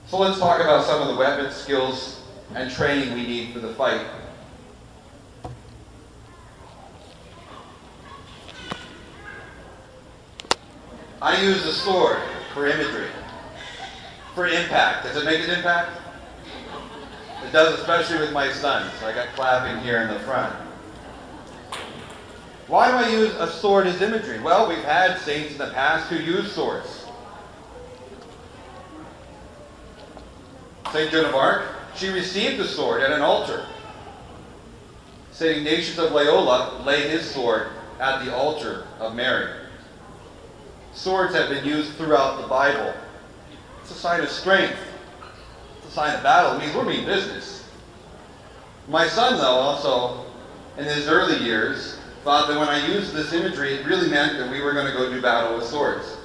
So let's talk about some of the weapons, skills, and training we need for the fight. I use the sword for imagery, for impact. Does it make an impact? It does, especially with my son. So I got clapping here in the front. Why do I use a sword as imagery? Well, we've had saints in the past who used swords. St. Joan of Arc, she received the sword at an altar. St. Ignatius of Loyola laid his sword at the altar of Mary. Swords have been used throughout the Bible. It's a sign of strength. It's a sign of battle. It means we're mean business. My son, though, also, in his early years, thought that when I used this imagery, it really meant that we were going to go do battle with swords.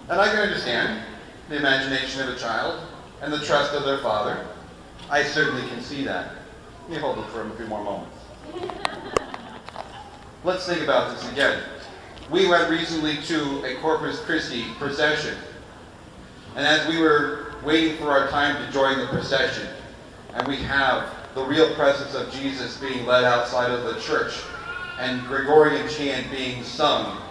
And I can understand the imagination of a child and the trust of their father. I certainly can see that. Let me hold it for a few more moments. Let's think about this again. We went recently to a Corpus Christi procession. And as we were waiting for our time to join the procession, and we have the real presence of Jesus being led outside of the church, and Gregorian chant being sung,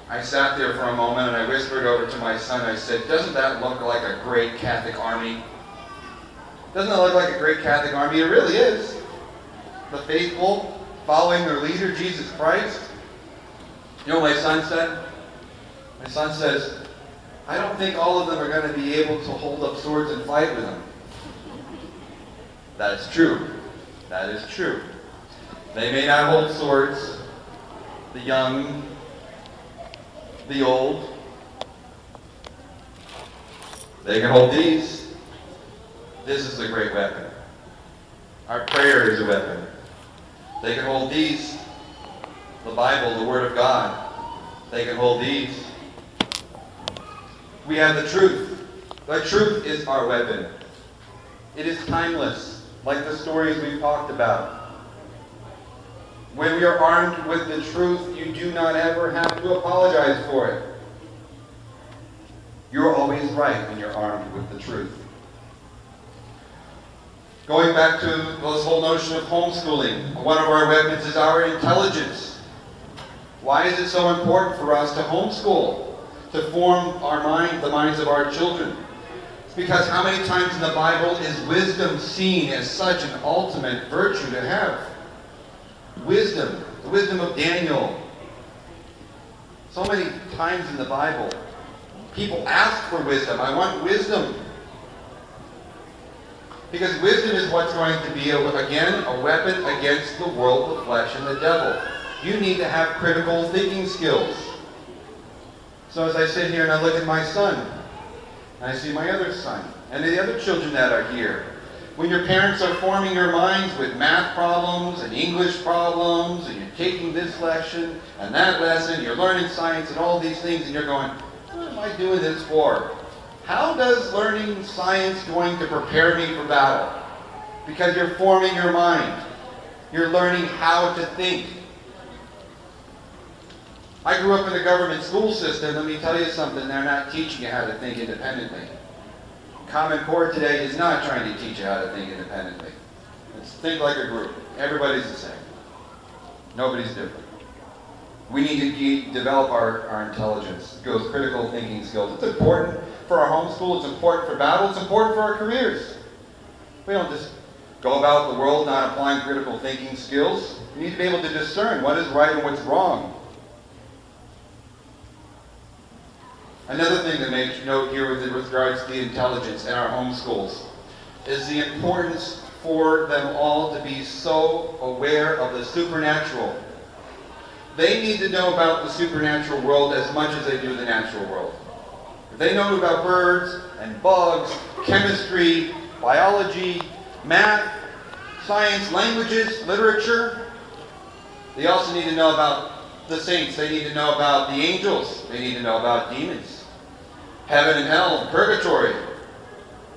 I sat there for a moment and I whispered over to my son, I said, doesn't that look like a great Catholic army? Doesn't that look like a great Catholic army? It really is. The faithful, following their leader, Jesus Christ. You know what my son said? My son says, I don't think all of them are going to be able to hold up swords and fight with them. That is true. That is true. They may not hold swords, the young, the old. They can hold these. This is a great weapon. Our prayer is a weapon. They can hold these. The Bible, the Word of God. They can hold these. We have the truth. The truth is our weapon. It is timeless, like the stories we've talked about. When we are armed with the truth, you do not ever have to apologize for it. You're always right when you're armed with the truth. Going back to this whole notion of homeschooling, one of our weapons is our intelligence. Why is it so important for us to homeschool, to form our mind, the minds of our children? It's because how many times in the Bible is wisdom seen as such an ultimate virtue to have? Wisdom, the wisdom of Daniel. So many times in the Bible, people ask for wisdom. I want wisdom. Because wisdom is what's going to be, again, a weapon against the world, the flesh, and the devil. You need to have critical thinking skills. So as I sit here and I look at my son, and I see my other son, and the other children that are here, when your parents are forming your minds with math problems and English problems, and you're taking this lesson and that lesson, you're learning science and all these things, and you're going, what am I doing this for? How does learning science going to prepare me for battle? Because you're forming your mind. You're learning how to think. I grew up in the government school system. Let me tell you something. They're not teaching you how to think independently. Common Core today is not trying to teach you how to think independently. It's think like a group. Everybody's the same. Nobody's different. We need to develop our intelligence, skills, critical thinking skills. It's important for our homeschool. It's important for battle. It's important for our careers. We don't just go about the world not applying critical thinking skills. We need to be able to discern what is right and what's wrong. Another thing to make note here with regards to the intelligence in our homeschools is the importance for them all to be so aware of the supernatural. They need to know about the supernatural world as much as they do the natural world. If they know about birds and bugs, chemistry, biology, math, science, languages, literature, they also need to know about the saints. They need to know about the angels. They need to know about demons. Heaven and hell, purgatory.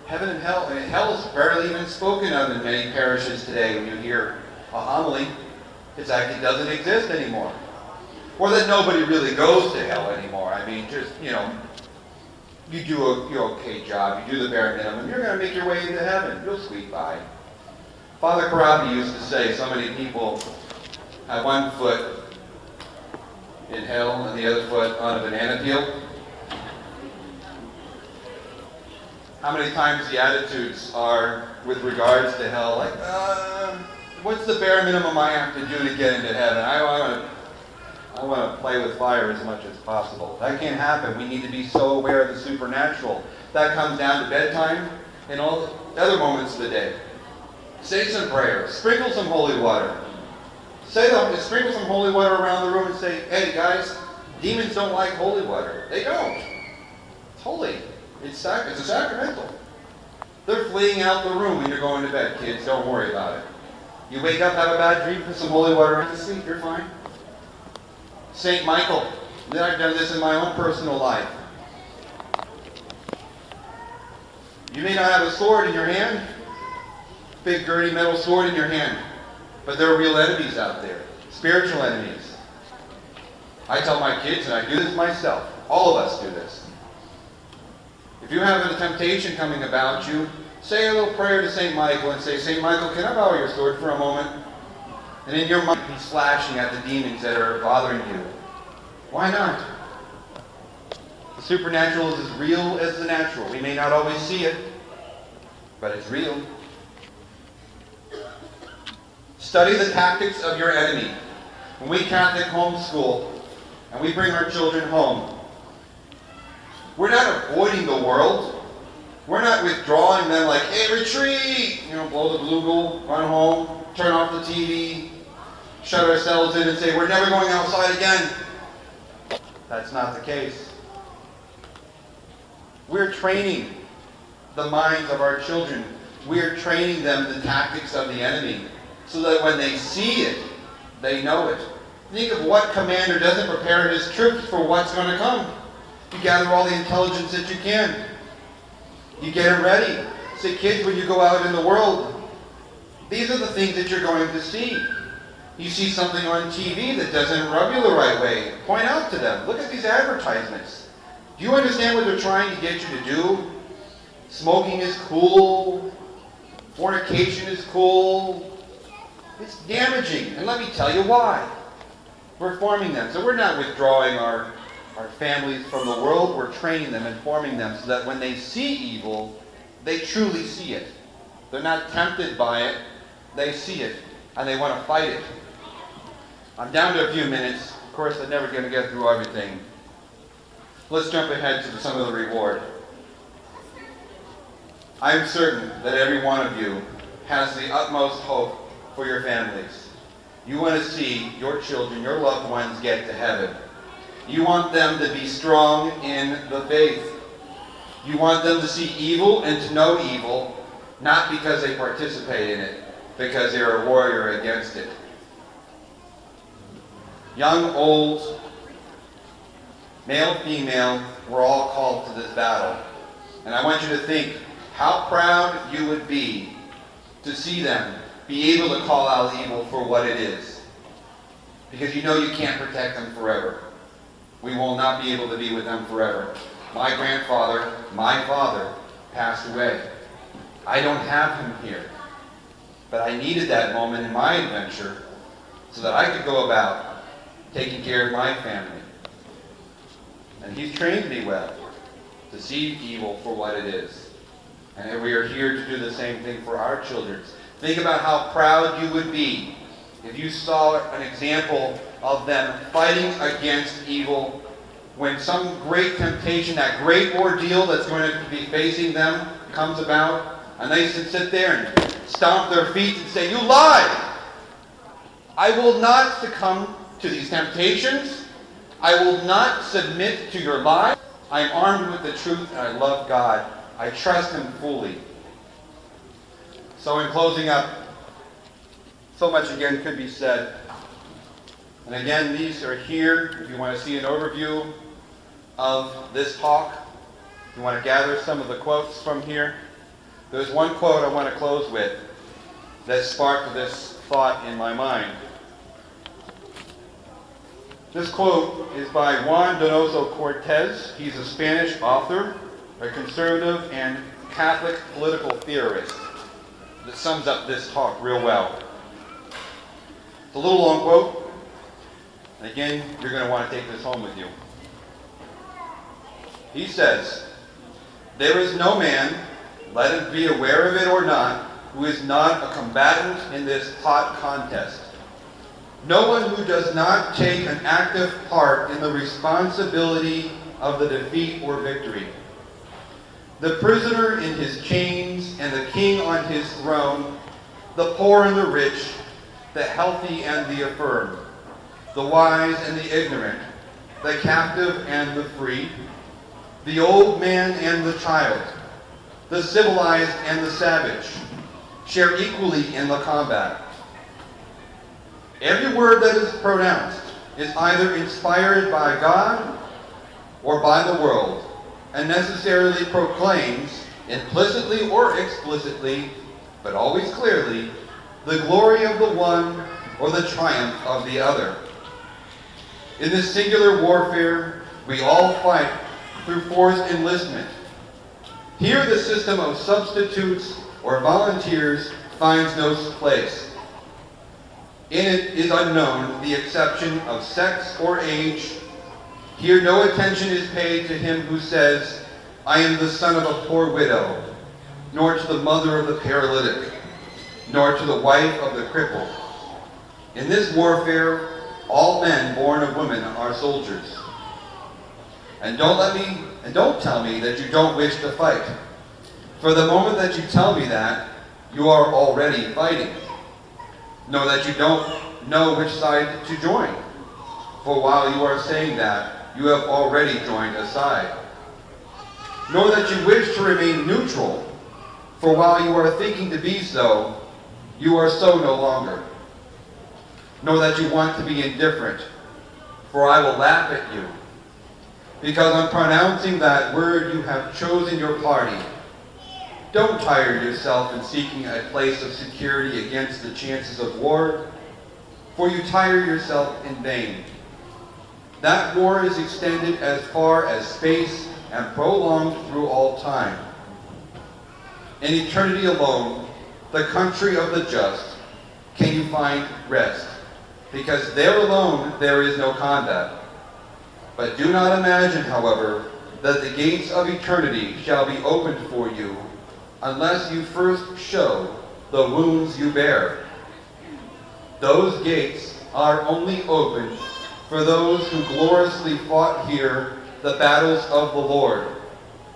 Heaven and hell is barely even spoken of in many parishes today when you hear a homily. It actually doesn't exist anymore. Or that nobody really goes to hell anymore. I mean, just, you do your okay job, you do the bare minimum, you're going to make your way into heaven. You'll squeak by. Father Karabi used to say, so many people have one foot in hell and the other foot on a banana peel. How many times the attitudes are with regards to hell, like, what's the bare minimum I have to do to get into heaven? I want to play with fire as much as possible. That can't happen. We need to be so aware of the supernatural. That comes down to bedtime and all the other moments of the day. Say some prayers. Sprinkle some holy water. Sprinkle some holy water around the room and say, hey guys, demons don't like holy water. They don't. It's holy. It's a sacramental. They're fleeing out the room when you're going to bed, kids. Don't worry about it. You wake up, have a bad dream, put some holy water on the sleep, you're fine. St. Michael. Then I've done this in my own personal life. You may not have a sword in your hand, big girty metal sword in your hand, but there are real enemies out there, spiritual enemies. I tell my kids, and I do this myself, all of us do this. If you have a temptation coming about you, say a little prayer to St. Michael and say, St. Michael, can I borrow your sword for a moment? And in your mind, he's slashing at the demons that are bothering you. Why not? The supernatural is as real as the natural. We may not always see it, but it's real. Study the tactics of your enemy. When we Catholic homeschool and we bring our children home, we're not avoiding the world. We're not withdrawing them like, hey, retreat! Blow the bugle, run home, turn off the TV, shut ourselves in and say, we're never going outside again. That's not the case. We're training the minds of our children. We're training them the tactics of the enemy so that when they see it, they know it. Think of what commander doesn't prepare his troops for what's going to come. You gather all the intelligence that you can. You get it ready. Say, kids, when you go out in the world, these are the things that you're going to see. You see something on TV that doesn't rub you the right way. Point out to them. Look at these advertisements. Do you understand what they're trying to get you to do? Smoking is cool. Fornication is cool. It's damaging. And let me tell you why. We're forming them. So we're not withdrawing our families from the world. We're training them and forming them so that when they see evil, they truly see it. They're not tempted by it. They see it. And they want to fight it. I'm down to a few minutes. Of course, I'm never going to get through everything. Let's jump ahead to some of the reward. I'm certain that every one of you has the utmost hope for your families. You want to see your children, your loved ones get to heaven. You want them to be strong in the faith. You want them to see evil and to know evil, not because they participate in it, because they're a warrior against it. Young, old, male, female, we're all called to this battle. And I want you to think how proud you would be to see them be able to call out evil for what it is. Because you know you can't protect them forever. We will not be able to be with them forever. My grandfather, my father, passed away. I don't have him here. But I needed that moment in my adventure so that I could go about taking care of my family. And he's trained me well to see evil for what it is. And we are here to do the same thing for our children. Think about how proud you would be if you saw an example of them fighting against evil when some great temptation, that great ordeal that's going to be facing them comes about, and they sit there and stomp their feet and say, you lied! I will not succumb to these temptations. I will not submit to your lies. I am armed with the truth and I love God. I trust Him fully. So in closing up, so much again could be said. And again, these are here if you want to see an overview of this talk. If you want to gather some of the quotes from here. There's one quote I want to close with that sparked this thought in my mind. This quote is by Juan Donoso Cortez. He's a Spanish author. a conservative and Catholic political theorist that sums up this talk real well. It's a little long quote, and again, you're going to want to take this home with you. He says, "There is no man, let him be aware of it or not, who is not a combatant in this hot contest. No one who does not take an active part in the responsibility of the defeat or victory. The prisoner in his chains and the king on his throne, the poor and the rich, the healthy and the infirm, the wise and the ignorant, the captive and the free, the old man and the child, the civilized and the savage, share equally in the combat. Every word that is pronounced is either inspired by God or by the world, and necessarily proclaims, implicitly or explicitly, but always clearly, the glory of the one or the triumph of the other. In this singular warfare, we all fight through forced enlistment. Here the system of substitutes or volunteers finds no place. In it is unknown the exception of sex or age. Here no attention is paid to him who says, I am the son of a poor widow, nor to the mother of the paralytic, nor to the wife of the cripple. In this warfare, all men born of women are soldiers. And don't tell me that you don't wish to fight. For the moment that you tell me that, you are already fighting. Know that you don't know which side to join. For while you are saying that, you have already joined a side. Nor that you wish to remain neutral. For while you are thinking to be so, you are so no longer. Nor that you want to be indifferent. For I will laugh at you. Because on pronouncing that word you have chosen your party. Don't tire yourself in seeking a place of security against the chances of war, for you tire yourself in vain. That war is extended as far as space and prolonged through all time. In eternity alone, the country of the just, can you find rest, because there alone there is no combat. But do not imagine, however, that the gates of eternity shall be opened for you unless you first show the wounds you bear. Those gates are only opened for those who gloriously fought here the battles of the Lord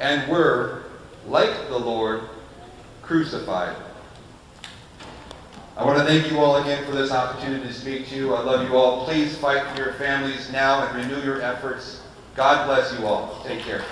and were, like the Lord, crucified. I want to thank you all again for this opportunity to speak to you. I love you all. Please fight for your families now and renew your efforts. God bless you all. Take care.